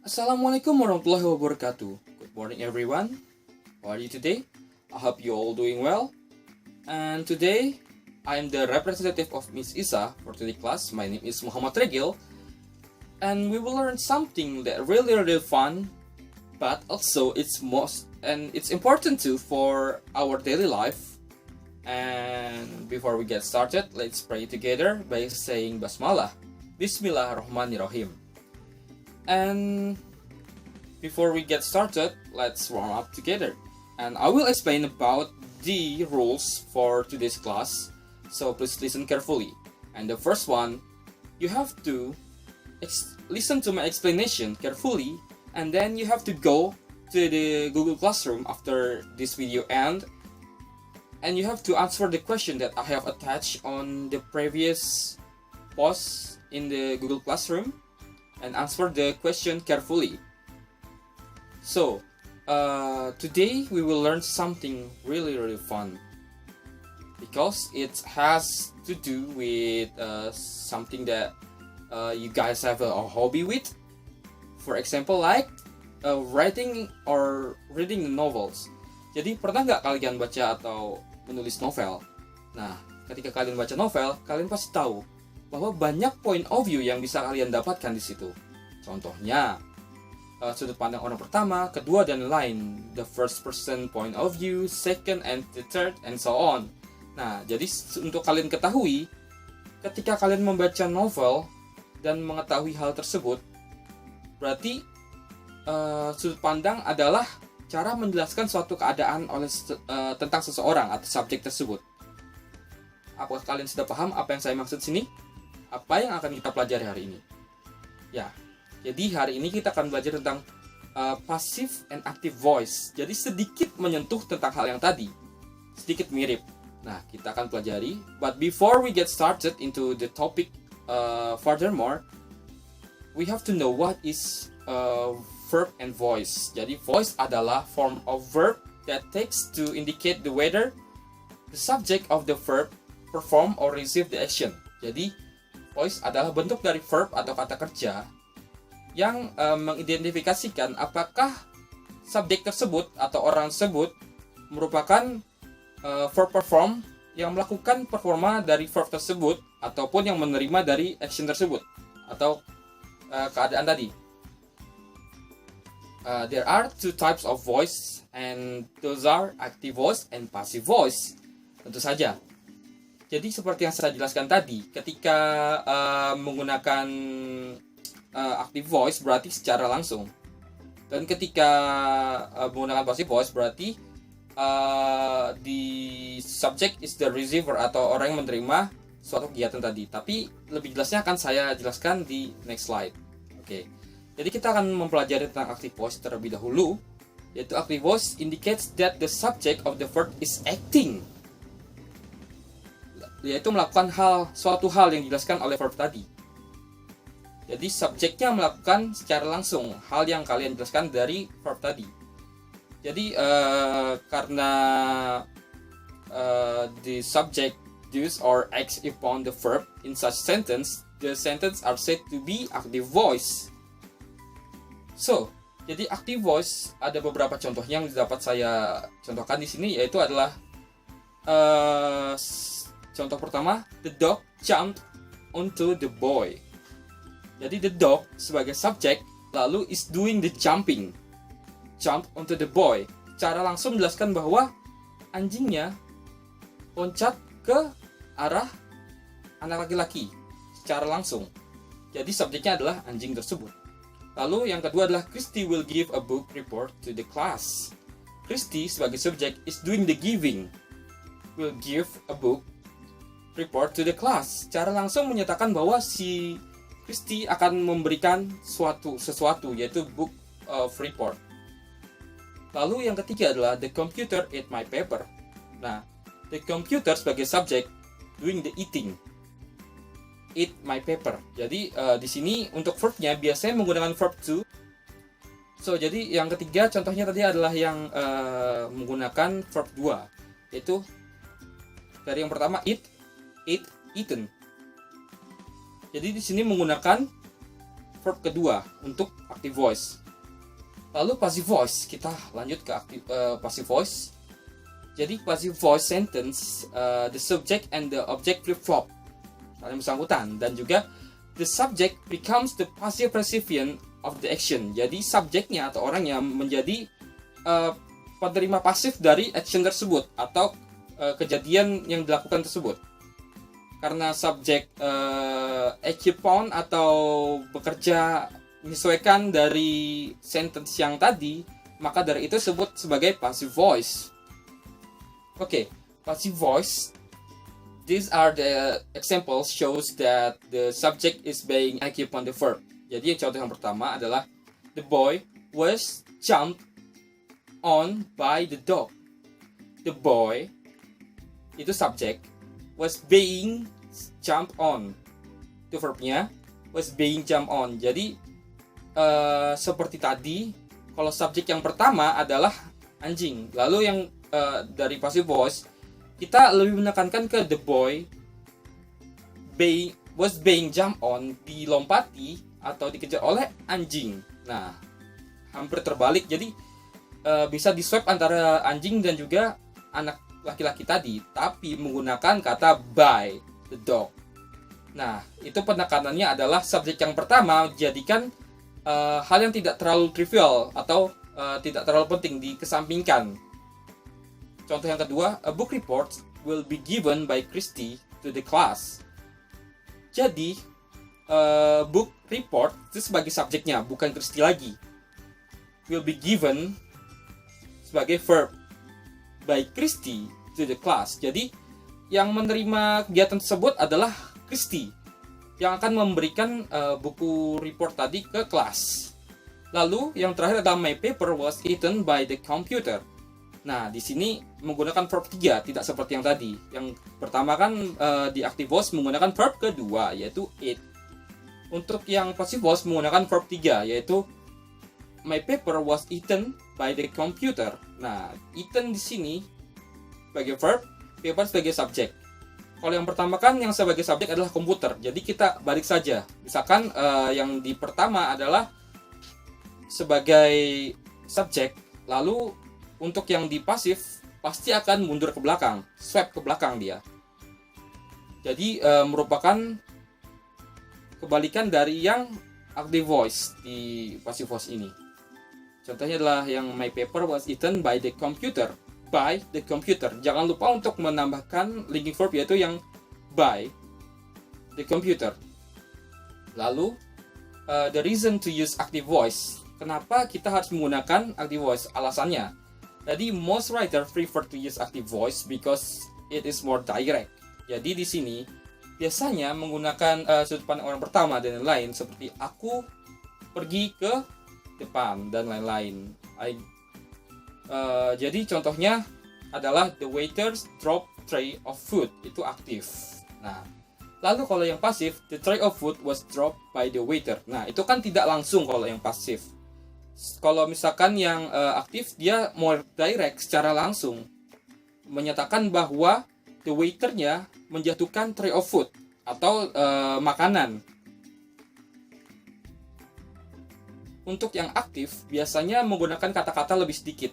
Assalamualaikum warahmatullahi wabarakatuh. Good morning everyone. How are you today? I hope you all doing well. And today I am the representative of Miss Isa for today's class. My name is Muhammad Regil, and we will learn something that really fun, but also it's important too for our daily life. And before we get started, let's pray together by saying basmalah. Bismillahirrahmanirrahim. And before we get started, let's warm up together. And I will explain about the rules for today's class, so please listen carefully. And the first one, you have to listen to my explanation carefully, and then you have to go to the Google Classroom after this video ends, and you have to answer the question that I have attached on the previous post in the Google Classroom, and answer the question carefully. So, today we will learn something really fun, because it has to do with something that you guys have a hobby with. For example, like writing or reading novels. Jadi pernah nggak kalian baca atau menulis novel? Nah, ketika kalian baca novel, kalian pasti tahu bahwa banyak point of view yang bisa kalian dapatkan di situ. Contohnya, sudut pandang orang pertama, kedua, dan lain. The first person point of view, second and the third, and so on. Nah, jadi untuk kalian ketahui, ketika kalian membaca novel dan mengetahui hal tersebut, berarti sudut pandang adalah cara menjelaskan suatu keadaan tentang seseorang atau subjek tersebut. Apakah kalian sudah paham apa yang saya maksud sini? Apa yang akan kita pelajari hari ini? Ya, jadi hari ini kita akan belajar tentang passive and active voice. Jadi sedikit menyentuh tentang hal yang tadi, sedikit mirip. Nah, kita akan pelajari. But before we get started into the topic, furthermore, we have to know what is verb and voice. Jadi voice adalah form of verb that takes to indicate the whether the subject of the verb perform or receive the action. Jadi voice adalah bentuk dari verb atau kata kerja yang mengidentifikasikan apakah subjek tersebut atau orang tersebut merupakan verb perform yang melakukan performa dari verb tersebut ataupun yang menerima dari action tersebut atau keadaan tadi. There are two types of voice, and those are active voice and passive voice. Tentu saja. Jadi seperti yang saya jelaskan tadi, ketika menggunakan active voice berarti secara langsung, dan ketika menggunakan passive voice berarti the subject is the receiver atau orang yang menerima suatu kegiatan tadi. Tapi lebih jelasnya akan saya jelaskan di next slide. Oke. Jadi kita akan mempelajari tentang active voice terlebih dahulu, yaitu active voice indicates that the subject of the verb is acting, yaitu melakukan suatu hal yang dijelaskan oleh verb tadi. Jadi subjeknya melakukan secara langsung hal yang kalian jelaskan dari verb tadi. Jadi karena the subject does or acts upon the verb in such sentence, the sentence are said to be active voice. So, jadi active voice ada beberapa contoh yang dapat saya contohkan di sini, yaitu adalah contoh pertama, the dog jumped onto the boy. Jadi the dog sebagai subjek lalu is doing the jumping, jump onto the boy. Cara langsung menjelaskan bahwa anjingnya loncat ke arah anak laki-laki secara langsung. Jadi subjeknya adalah anjing tersebut. Lalu yang kedua adalah Christy will give a book report to the class. Christy sebagai subjek is doing the giving, will give a book report to the class. Secara langsung menyatakan bahwa si Christy akan memberikan sesuatu, yaitu book of report. Lalu yang ketiga adalah the computer ate my paper. Nah, the computer sebagai subjek doing the eating, eat my paper. Jadi di sini untuk verbnya biasanya menggunakan verb to. So jadi yang ketiga contohnya tadi adalah yang menggunakan verb 2, yaitu dari yang pertama eat, eaten. Jadi di sini menggunakan verb kedua untuk active voice. Lalu passive voice, kita lanjut ke passive voice. Jadi passive voice sentence, the subject and the object flip-flop, saling bersangkutan, dan juga the subject becomes the passive recipient of the action. Jadi subjeknya atau orangnya menjadi penerima pasif dari action tersebut atau kejadian yang dilakukan tersebut. Karena subjek act upon atau bekerja menyesuaikan dari sentence yang tadi, maka dari itu disebut sebagai passive voice. Oke, passive voice. These are the examples shows that the subject is being act upon the verb. Jadi contoh yang pertama adalah the boy was jumped on by the dog. The boy itu subjek, was being jumped on. Itu verbnya was being jumped on. Jadi seperti tadi, kalau subjek yang pertama adalah anjing, lalu yang dari passive voice kita lebih menekankan ke the boy was being jumped on, dilompati atau dikejar oleh anjing. Nah, hampir terbalik, jadi bisa di-swap antara anjing dan juga anak laki-laki tadi, tapi menggunakan kata by the dog. Nah, itu penekanannya adalah subjek yang pertama jadikan hal yang tidak terlalu trivial atau tidak terlalu penting, dikesampingkan. Contoh yang kedua, a book report will be given by Christy to the class. Jadi, book report itu sebagai subjeknya, bukan Christy lagi. Will be given sebagai verb by Christy to the class. Jadi, yang menerima kegiatan tersebut adalah Christy, yang akan memberikan buku report tadi ke kelas. Lalu, yang terakhir adalah my paper was eaten by the computer. Nah, di sini menggunakan verb 3, tidak seperti yang tadi. Yang pertama kan di active voice menggunakan verb kedua, yaitu eat. Untuk yang passive voice menggunakan verb 3, yaitu my paper was eaten by the computer. Nah, eaten di sini sebagai verb, paper sebagai subjek. Kalau yang pertama kan yang sebagai subjek adalah komputer. Jadi kita balik saja. Misalkan yang di pertama adalah sebagai subjek, lalu untuk yang di pasif pasti akan mundur ke belakang, swipe ke belakang dia. Jadi merupakan kebalikan dari yang active voice di passive voice ini. Contohnya adalah yang my paper was eaten by the computer. By the computer. Jangan lupa untuk menambahkan linking verb, yaitu yang by the computer. Lalu the reason to use active voice. Kenapa kita harus menggunakan active voice? Alasannya, jadi most writer prefer to use active voice because it is more direct. Jadi di sini biasanya menggunakan sudut pandang orang pertama dan lain-lain, seperti aku pergi ke depan dan lain-lain. Jadi contohnya adalah the waiters drop tray of food, itu aktif. Nah, lalu kalau yang pasif, the tray of food was dropped by the waiter. Nah, itu kan tidak langsung kalau yang pasif. Kalau misalkan yang aktif, dia more direct, secara langsung menyatakan bahwa the waiternya menjatuhkan tray of food atau makanan. Untuk yang aktif biasanya menggunakan kata-kata lebih sedikit.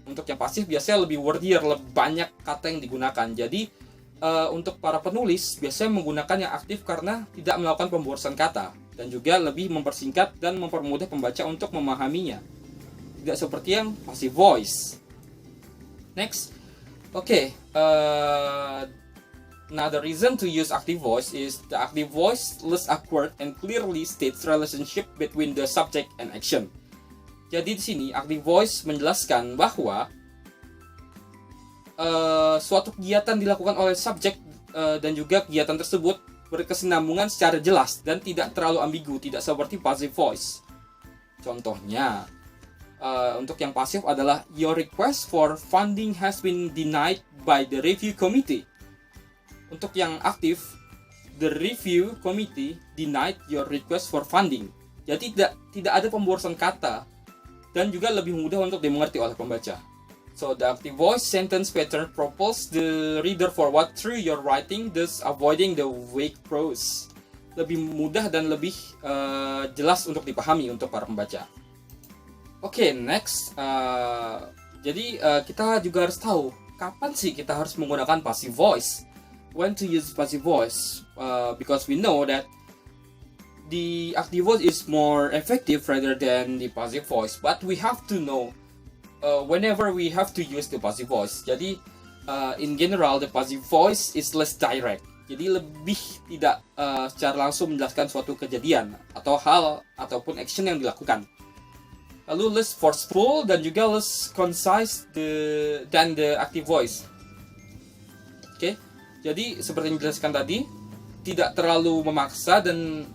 Untuk yang pasif biasanya lebih wordier, lebih banyak kata yang digunakan. Jadi untuk para penulis biasanya menggunakan yang aktif karena tidak melakukan pemborosan kata, dan juga lebih mempersingkat dan mempermudah pembaca untuk memahaminya. Tidak seperti yang passive voice. Next, now the reason to use active voice is the active voice less awkward and clearly states relationship between the subject and action. Jadi di sini active voice menjelaskan bahwa suatu kegiatan dilakukan oleh subjek dan juga kegiatan tersebut berkesinambungan secara jelas dan tidak terlalu ambigu, tidak seperti passive voice. Contohnya, untuk yang pasif adalah your request for funding has been denied by the review committee. Untuk yang aktif, the review committee denied your request for funding. Jadi tidak ada pemborosan kata dan juga lebih mudah untuk dimengerti oleh pembaca. So the active voice sentence pattern propels the reader forward through your writing, thus avoiding the vague prose. lebih mudah dan lebih jelas untuk dipahami untuk para pembaca. Oke, next. Jadi kita juga harus tahu kapan sih kita harus menggunakan passive voice. When to use passive voice? Because we know that the active voice is more effective rather than the passive voice. But we have to know whenever we have to use the passive voice. Jadi in general the passive voice is less direct. Jadi lebih tidak secara langsung menjelaskan suatu kejadian atau hal ataupun action yang dilakukan. Lalu less forceful dan juga less concise than the active voice. Oke, jadi seperti yang dijelaskan tadi, tidak terlalu memaksa dan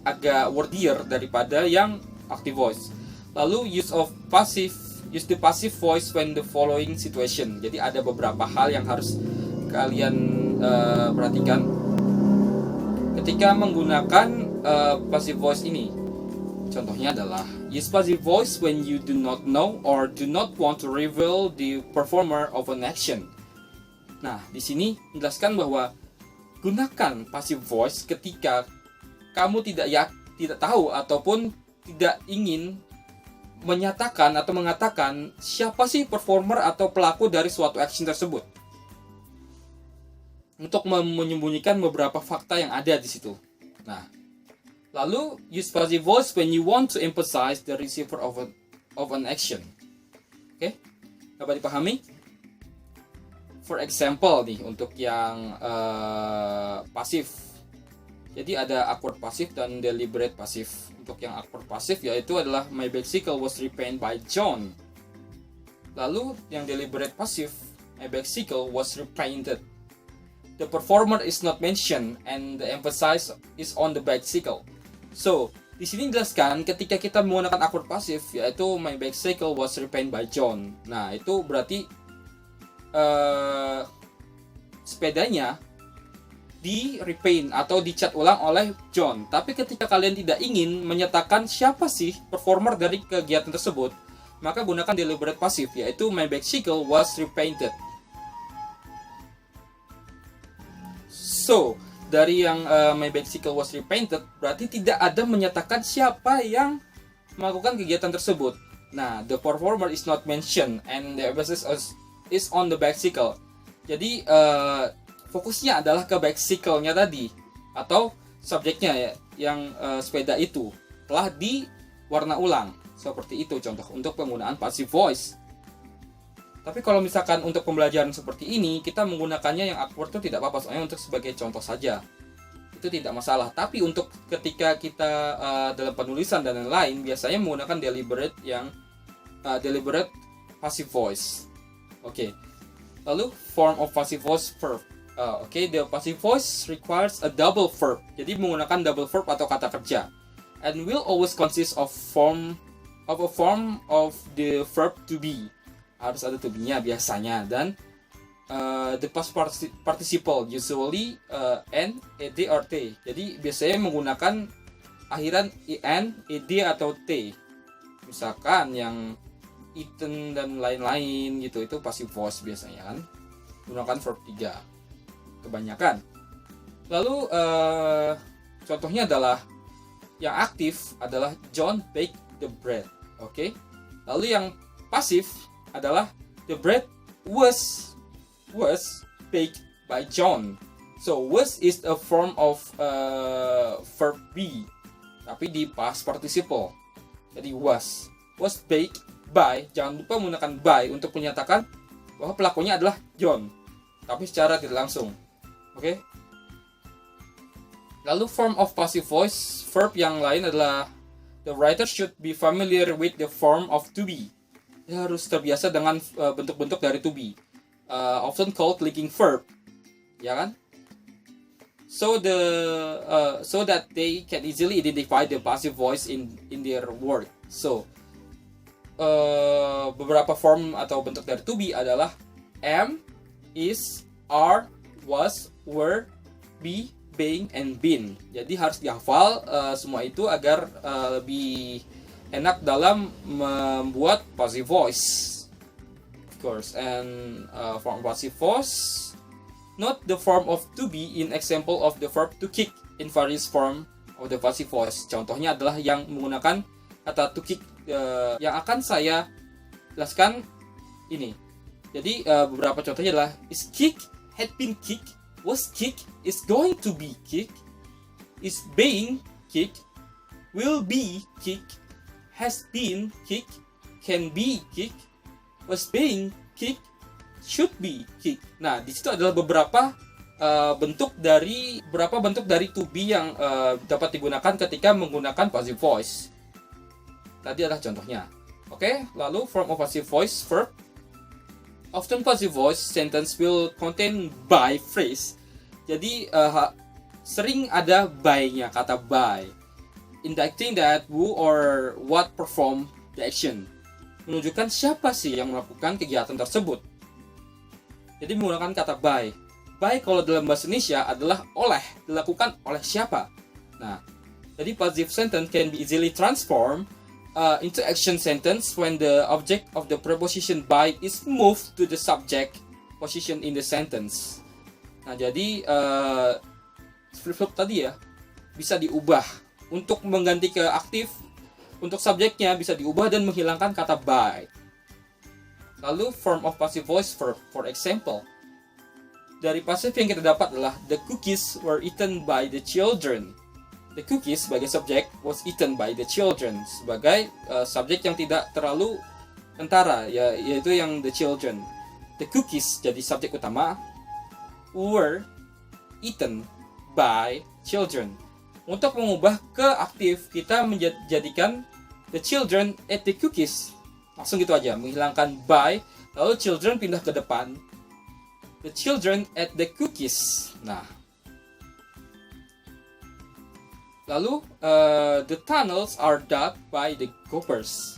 agak wordier daripada yang active voice. Lalu use the passive voice when the following situation. Jadi ada beberapa hal yang harus kalian perhatikan ketika menggunakan passive voice ini. Contohnya adalah use passive voice when you do not know or do not want to reveal the performer of an action. Nah, di sini menjelaskan bahwa gunakan passive voice ketika kamu tidak tahu ataupun tidak ingin menyatakan atau mengatakan siapa sih performer atau pelaku dari suatu action tersebut. Untuk menyembunyikan beberapa fakta yang ada di situ. Nah, lalu use passive voice when you want to emphasize the receiver of an action. Oke, dapat dipahami? For example nih, untuk yang pasif. Jadi ada awkward pasif dan deliberate pasif. Untuk yang awkward pasif yaitu adalah my bicycle was repainted by John. Lalu yang deliberate pasif, my bicycle was repainted. The performer is not mentioned and the emphasis is on the bicycle. So, di sini dijelaskan ketika kita menggunakan awkward pasif yaitu my bicycle was repainted by John. Nah, itu berarti sepedanya di repaint atau dicat ulang oleh John. Tapi ketika kalian tidak ingin menyatakan siapa sih performer dari kegiatan tersebut, maka gunakan deliberate passive yaitu my bicycle was repainted. So, dari yang my bicycle was repainted berarti tidak ada menyatakan siapa yang melakukan kegiatan tersebut. Nah, the performer is not mentioned and the emphasis is on the bicycle. Jadi fokusnya adalah ke bicycle-nya tadi atau subjeknya ya, yang sepeda itu telah diwarna ulang. Seperti itu contoh untuk penggunaan passive voice. Tapi kalau misalkan untuk pembelajaran seperti ini kita menggunakannya yang awkward itu tidak apa-apa, soalnya untuk sebagai contoh saja. Itu tidak masalah. Tapi untuk ketika kita dalam penulisan dan lain-lain biasanya menggunakan deliberate passive voice. Oke. Lalu form of passive voice verb. The passive voice requires a double verb. Jadi menggunakan double verb atau kata kerja. And will always consist of a form of the verb to be. Harus ada to be-nya biasanya, dan the past participle usually n, ed or t. Jadi biasanya menggunakan akhiran en, ed atau t. Misalkan yang eaten dan lain-lain gitu, itu passive voice biasanya kan. Gunakan verb 3 kebanyakan. Lalu contohnya adalah yang aktif adalah John baked the bread. Oke. Lalu yang pasif adalah the bread was baked by John. So was is a form of verb be, tapi di past participle. Jadi was baked by. Jangan lupa menggunakan by untuk menyatakan bahwa pelakunya adalah John, tapi secara tidak langsung. Oke. Lalu form of passive voice verb yang lain adalah the writer should be familiar with the form of to be. Dia harus terbiasa dengan bentuk-bentuk dari to be, often called linking verb, ya kan? So that they can easily identify the passive voice in their work. So beberapa form atau bentuk dari to be adalah am, is, are, was, were, be, being, and been. Jadi harus dihafal semua itu agar lebih enak dalam membuat passive voice, of course. And form passive voice, note the form of to be in example of the verb to kick in various form of the passive voice. Contohnya adalah yang menggunakan kata to kick yang akan saya jelaskan ini. Jadi beberapa contohnya adalah is kick, had been kicked, was kicked, is going to be kicked, is being kicked, will be kicked, has been kicked, can be kicked, was being kicked, should be kicked. Nah, di situ adalah beberapa bentuk dari to be yang dapat digunakan ketika menggunakan passive voice. Tadi adalah contohnya. Oke, lalu form of passive voice verb. Often passive voice sentence will contain by phrase. Jadi sering ada by-nya, kata by, indicating that who or what perform the action. Menunjukkan siapa sih yang melakukan kegiatan tersebut. Jadi menggunakan kata by. By kalau dalam bahasa Indonesia adalah oleh, dilakukan oleh siapa. Nah, jadi passive sentence can be easily transformed into action sentence when the object of the preposition by is moved to the subject position in the sentence. Nah, jadi flip-flop tadi ya, bisa diubah untuk mengganti ke aktif. Untuk subjeknya bisa diubah dan menghilangkan kata by. Lalu form of passive voice verb, for example. Dari passive yang kita dapat adalah the cookies were eaten by the children. The cookies sebagai subjek was eaten by the children sebagai subjek yang tidak terlalu kentara, yaitu yang the children. The cookies jadi subjek utama, were eaten by children. Untuk mengubah ke aktif, kita menjadikan the children ate the cookies. Langsung gitu aja, menghilangkan by, lalu children pindah ke depan. The children ate the cookies. Nah, lalu the tunnels are dug by the gophers.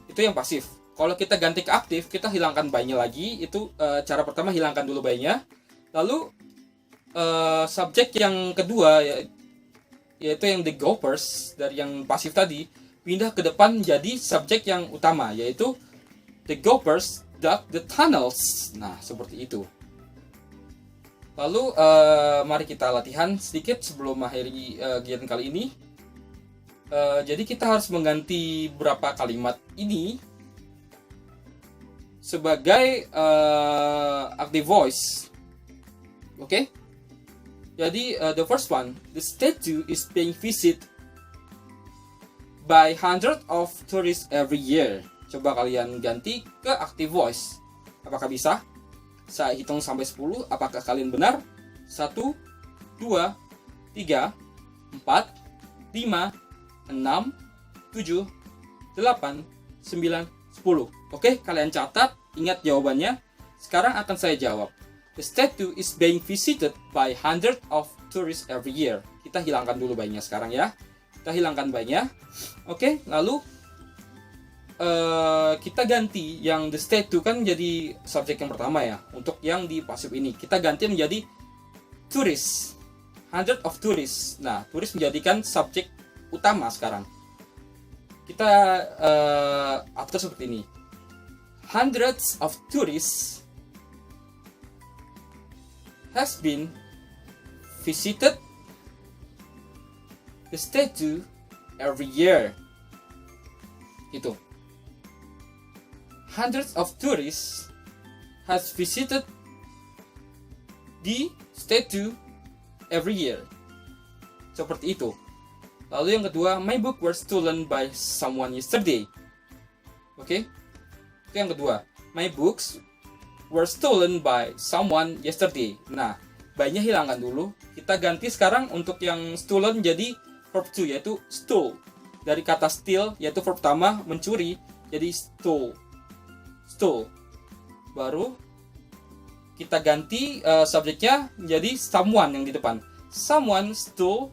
Itu yang pasif. Kalau kita ganti ke aktif, kita hilangkan by-nya lagi. Itu cara pertama, hilangkan dulu by-nya. Lalu subjek yang kedua yaitu yang the gophers dari yang pasif tadi pindah ke depan jadi subjek yang utama, yaitu the gophers dug the tunnels. Nah, seperti itu. Lalu mari kita latihan sedikit sebelum mengakhiri kegiatan kali ini. Jadi kita harus mengganti beberapa kalimat ini sebagai active voice. Oke? Jadi the first one, the statue is being visited by hundreds of tourists every year. Coba kalian ganti ke active voice. Apakah bisa? Saya hitung sampai 10, apakah kalian benar? 1, 2, 3, 4, 5, 6, 7, 8, 9, 10. Oke, kalian catat, ingat jawabannya. Sekarang akan saya jawab. The statue is being visited by hundreds of tourists every year. Kita hilangkan dulu by-nya sekarang ya. Kita hilangkan by-nya. Oke, lalu kita ganti yang the statue kan jadi subjek yang pertama ya. Untuk yang di pasif ini kita ganti menjadi tourists, hundred of tourists. Nah, tourists menjadikan subjek utama sekarang. Kita atur seperti ini. Hundreds of tourists has been visited the statue every year. Itu. Hundreds of tourists has visited the statue every year. Seperti itu. Lalu yang kedua, my book were stolen by someone yesterday. Oke? Itu yang kedua. My books were stolen by someone yesterday. Nah, by-nya hilangkan dulu. Kita ganti sekarang untuk yang stolen jadi verb to, yaitu stole. Dari kata steal, yaitu verb pertama, mencuri, jadi stole. Stole. Baru kita ganti subjeknya menjadi someone yang di depan. Someone stole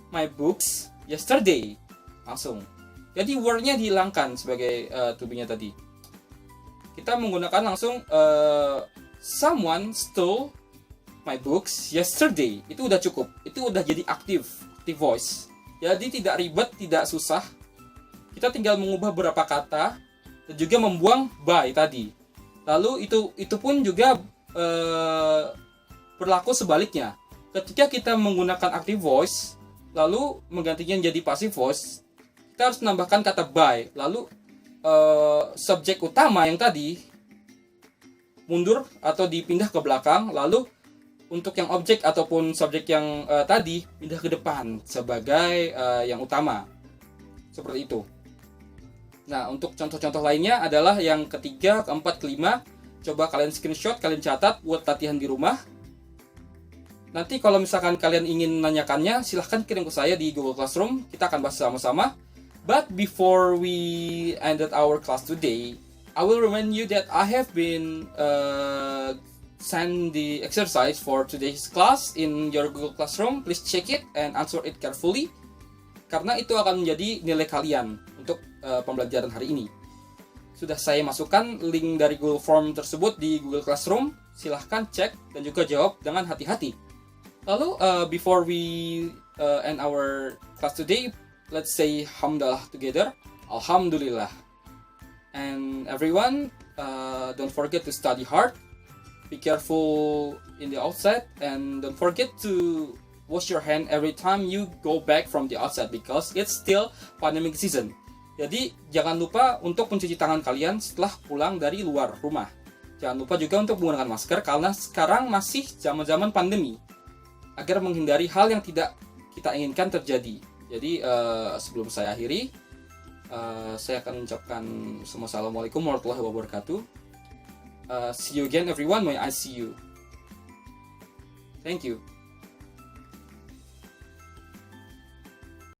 my books yesterday. Langsung. Jadi word-nya dihilangkan sebagai to be-nya tadi. Kita menggunakan langsung someone stole my books yesterday. Itu udah cukup. Itu udah jadi active voice. Jadi tidak ribet, tidak susah. Kita tinggal mengubah beberapa kata dan juga membuang by tadi. Lalu itu pun juga berlaku sebaliknya. ketika kita menggunakan active voice, lalu menggantinya jadi passive voice, kita harus menambahkan kata by. Lalu subjek utama yang tadi mundur atau dipindah ke belakang, lalu untuk yang objek ataupun subjek yang tadi pindah ke depan sebagai yang utama. Seperti itu. Nah, untuk contoh-contoh lainnya adalah yang ketiga, keempat, kelima. Coba kalian screenshot, kalian catat buat latihan di rumah. Nanti kalau misalkan kalian ingin menanyakannya, silahkan kirim ke saya di Google Classroom. Kita akan bahas sama-sama. But before we ended our class today, I will remind you that I have been send the exercise for today's class in your Google Classroom. Please check it and answer it carefully. Karena itu akan menjadi nilai kalian untuk pembelajaran hari ini. Sudah saya masukkan link dari Google Form tersebut di Google Classroom. Silahkan cek dan juga jawab dengan hati-hati. Lalu, before we end our class today, let's say hamdalah together. Alhamdulillah. And everyone, don't forget to study hard. Be careful in the outside, and don't forget to wash your hand every time you go back from the outside because it's still pandemic season. Jadi, jangan lupa untuk mencuci tangan kalian setelah pulang dari luar rumah. Jangan lupa juga untuk menggunakan masker karena sekarang masih zaman-zaman pandemi. Agar menghindari hal yang tidak kita inginkan terjadi. Jadi sebelum saya akhiri, saya akan mengucapkan Assalamualaikum warahmatullahi wabarakatuh. See you again everyone when I see you. Thank you.